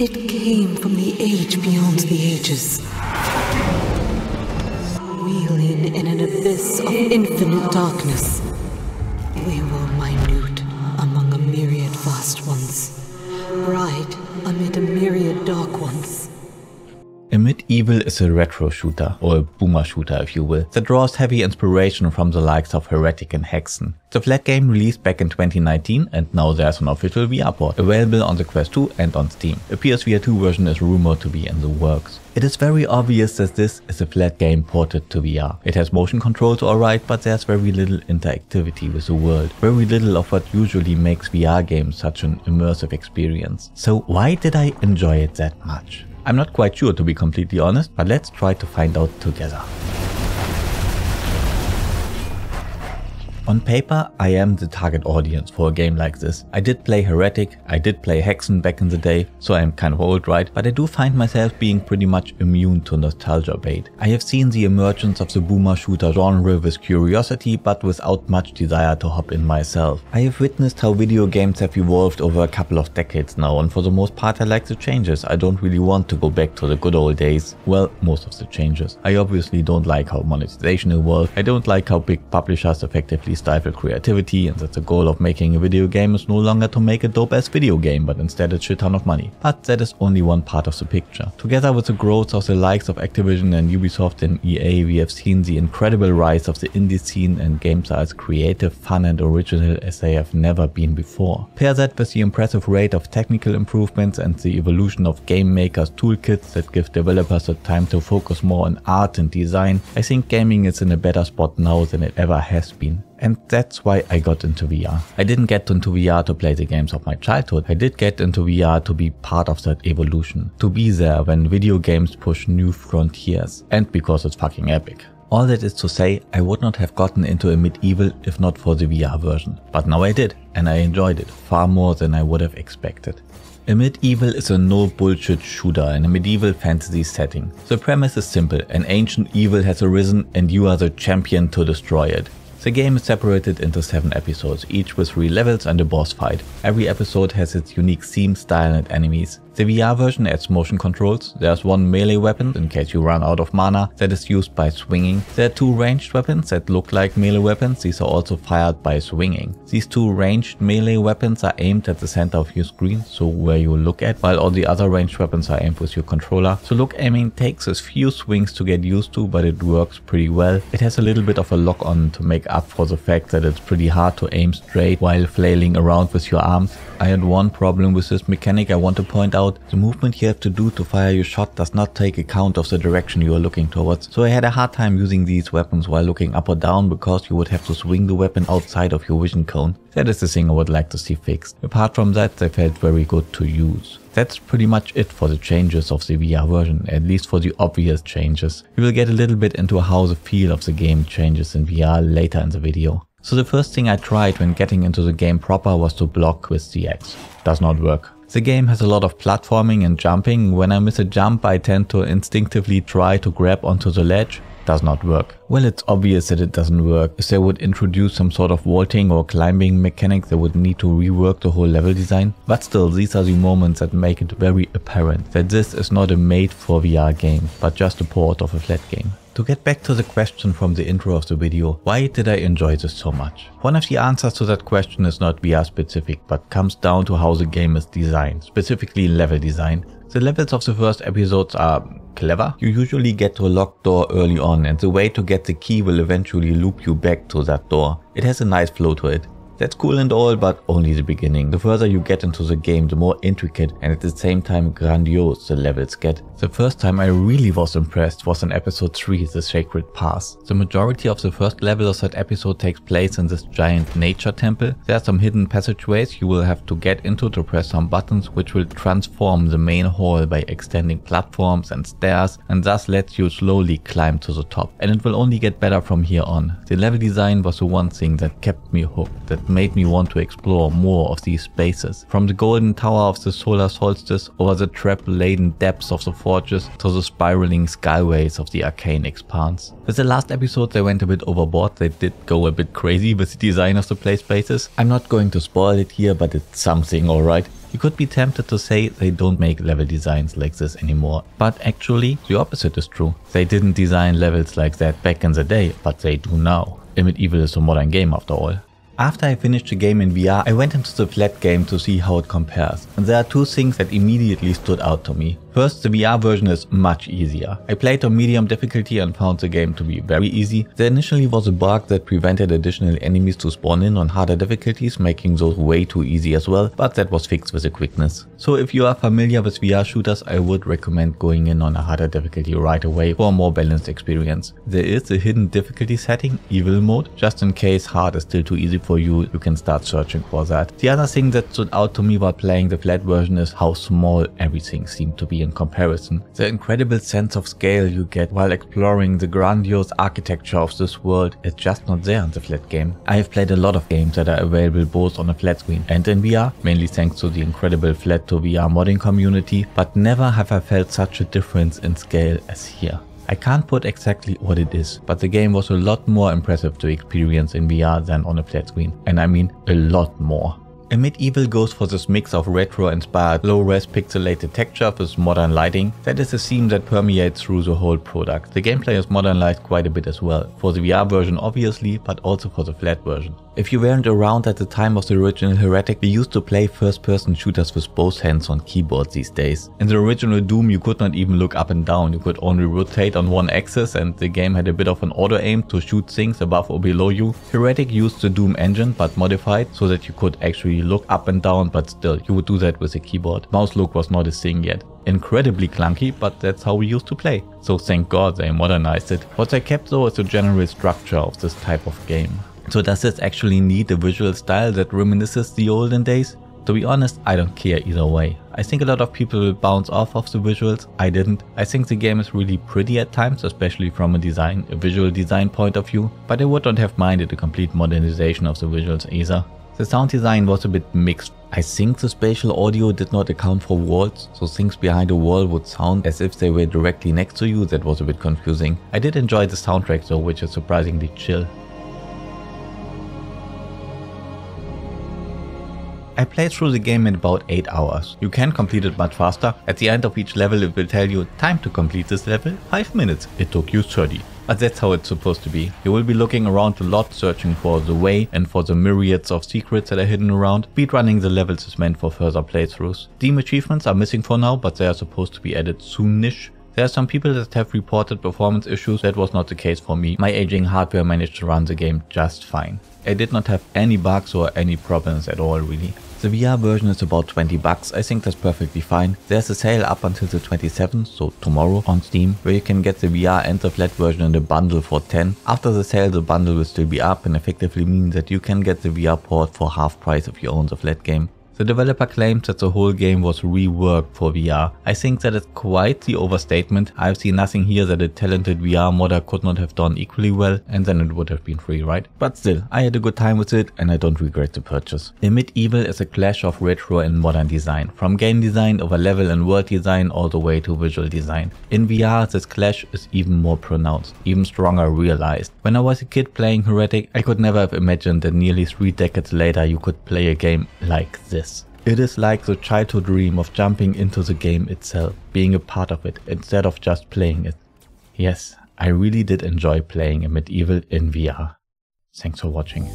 It came from the age beyond the ages. Wheeling in an abyss of infinite darkness. We were minute among a myriad vast ones. Bright amid a myriad dark ones. Amid Evil is a retro shooter, or a boomer shooter if you will, that draws heavy inspiration from the likes of Heretic and Hexen. It's a flat game released back in 2019 and now there's an official VR port, available on the Quest 2 and on Steam. A PSVR 2 version is rumored to be in the works. It is very obvious that this is a flat game ported to VR. It has motion controls alright, but there's very little interactivity with the world, very little of what usually makes VR games such an immersive experience. So why did I enjoy it that much? I'm not quite sure, to be completely honest, but let's try to find out together. On paper, I am the target audience for a game like this. I did play Heretic, I did play Hexen back in the day, so I'm kind of old, right? But I do find myself being pretty much immune to nostalgia bait. I have seen the emergence of the boomer shooter genre with curiosity, but without much desire to hop in myself. I have witnessed how video games have evolved over a couple of decades now, and for the most part I like the changes. I don't really want to go back to the good old days. Well, most of the changes. I obviously don't like how monetization evolved. I don't like how big publishers effectively stifle creativity, and that the goal of making a video game is no longer to make a dope ass video game, but instead a shit ton of money. But that is only one part of the picture. Together with the growth of the likes of Activision and Ubisoft and EA, we have seen the incredible rise of the indie scene, and games are as creative, fun and original as they have never been before. Pair that with the impressive rate of technical improvements and the evolution of game makers' toolkits that give developers the time to focus more on art and design, I think gaming is in a better spot now than it ever has been. And that's why I got into VR. I didn't get into VR to play the games of my childhood. I did get into VR to be part of that evolution. To be there when video games push new frontiers. And because it's fucking epic. All that is to say, I would not have gotten into Amid Evil if not for the VR version. But now I did, and I enjoyed it far more than I would have expected. Amid Evil is a no bullshit shooter in a medieval fantasy setting. The premise is simple: an ancient evil has arisen and you are the champion to destroy it. The game is separated into 7 episodes, each with 3 levels and a boss fight. Every episode has its unique theme, style and enemies. The VR version adds motion controls. There's one melee weapon in case you run out of mana that is used by swinging. There are 2 ranged weapons that look like melee weapons. These are also fired by swinging. These 2 ranged melee weapons are aimed at the center of your screen, so where you look at, while all the other ranged weapons are aimed with your controller. So look aiming takes a few swings to get used to, but it works pretty well. It has a little bit of a lock on to make up for the fact that it's pretty hard to aim straight while flailing around with your arms. I had one problem with this mechanic I want to point out. The movement you have to do to fire your shot does not take account of the direction you are looking towards. So I had a hard time using these weapons while looking up or down, because you would have to swing the weapon outside of your vision cone. That is the thing I would like to see fixed. Apart from that, they felt very good to use. That's pretty much it for the changes of the VR version, at least for the obvious changes. We will get a little bit into how the feel of the game changes in VR later in the video. So the first thing I tried when getting into the game proper was to block with the X. Does not work. The game has a lot of platforming and jumping. When I miss a jump, I tend to instinctively try to grab onto the ledge. Does not work. Well, it's obvious that it doesn't work. If they would introduce some sort of vaulting or climbing mechanic, they would need to rework the whole level design. But still, these are the moments that make it very apparent that this is not a made for VR game, but just a port of a flat game. To get back to the question from the intro of the video, why did I enjoy this so much? One of the answers to that question is not VR specific, but comes down to how the game is designed, specifically level design. The levels of the first episodes are clever. You usually get to a locked door early on, and the way to get the key will eventually loop you back to that door. It has a nice flow to it. That's cool and all, but only the beginning. The further you get into the game, the more intricate and at the same time grandiose the levels get. The first time I really was impressed was in episode 3, The Sacred Path. The majority of the first level of that episode takes place in this giant nature temple. There are some hidden passageways you will have to get into to press some buttons, which will transform the main hall by extending platforms and stairs, and thus lets you slowly climb to the top. And it will only get better from here on. The level design was the one thing that kept me hooked, that made me want to explore more of these spaces. From the golden tower of the solar solstice over the trap-laden depths of the forges to the spiraling skyways of the arcane expanse. With the last episode they went a bit overboard. They did go a bit crazy with the design of the play spaces. I'm not going to spoil it here, but it's something alright. You could be tempted to say they don't make level designs like this anymore, but actually the opposite is true. They didn't design levels like that back in the day, but they do now. Irresistible is a modern game after all. After I finished the game in VR, I went into the flat game to see how it compares, and there are two things that immediately stood out to me. First, the VR version is much easier. I played on medium difficulty and found the game to be very easy. There initially was a bug that prevented additional enemies to spawn in on harder difficulties, making those way too easy as well, but that was fixed with a quickness. So if you are familiar with VR shooters, I would recommend going in on a harder difficulty right away for a more balanced experience. There is a hidden difficulty setting, Evil Mode, just in case hard is still too easy for you, you can start searching for that. The other thing that stood out to me while playing the flat version is how small everything seemed to be in comparison. The incredible sense of scale you get while exploring the grandiose architecture of this world is just not there in the flat game. I have played a lot of games that are available both on a flat screen and in VR, mainly thanks to the incredible flat to VR modding community, but never have I felt such a difference in scale as here. I can't put exactly what it is, but the game was a lot more impressive to experience in VR than on a flat screen, and I mean a lot more. Irresistible goes for this mix of retro-inspired low-res pixelated texture with modern lighting. That is a theme that permeates through the whole product. The gameplay is modernized quite a bit as well, for the VR version obviously, but also for the flat version. If you weren't around at the time of the original Heretic, we used to play first-person shooters with both hands on keyboard these days. In the original Doom you could not even look up and down, you could only rotate on one axis and the game had a bit of an auto-aim to shoot things above or below you. Heretic used the Doom engine but modified so that you could actually look up and down, but still you would do that with a keyboard. Mouse look was not a thing yet. Incredibly clunky, but that's how we used to play. So thank God they modernized it. What they kept though is the general structure of this type of game. So does this actually need a visual style that reminisces the olden days? To be honest, I don't care either way. I think a lot of people will bounce off of the visuals, I didn't. I think the game is really pretty at times, especially from a visual design point of view, but I would not have minded a complete modernization of the visuals either. The sound design was a bit mixed. I think the spatial audio did not account for walls, so things behind a wall would sound as if they were directly next to you. That was a bit confusing. I did enjoy the soundtrack though, which is surprisingly chill. I played through the game in about 8 hours. You can complete it much faster. At the end of each level it will tell you time to complete this level, 5 minutes. It took you 30. But that's how it's supposed to be. You will be looking around a lot, searching for the way and for the myriads of secrets that are hidden around. Speedrunning the levels is meant for further playthroughs. Steam achievements are missing for now, but they are supposed to be added soonish. There are some people that have reported performance issues. That was not the case for me. My aging hardware managed to run the game just fine. I did not have any bugs or any problems at all really. The VR version is about $20, I think that's perfectly fine. There's a sale up until the 27th, so tomorrow, on Steam, where you can get the VR and the flat version in a bundle for $10. After the sale the bundle will still be up and effectively mean that you can get the VR port for half price if you own the flat game. The developer claims that the whole game was reworked for VR. I think that is quite the overstatement. I've seen nothing here that a talented VR modder could not have done equally well, and then it would have been free, right? But still, I had a good time with it and I don't regret the purchase. Irresistible is a clash of retro and modern design, from game design over level and world design all the way to visual design. In VR this clash is even more pronounced, even stronger realized. When I was a kid playing Heretic, I could never have imagined that nearly 3 decades later you could play a game like this. It is like the childhood dream of jumping into the game itself, being a part of it instead of just playing it. Yes, I really did enjoy playing Irresistible in VR. Thanks for watching.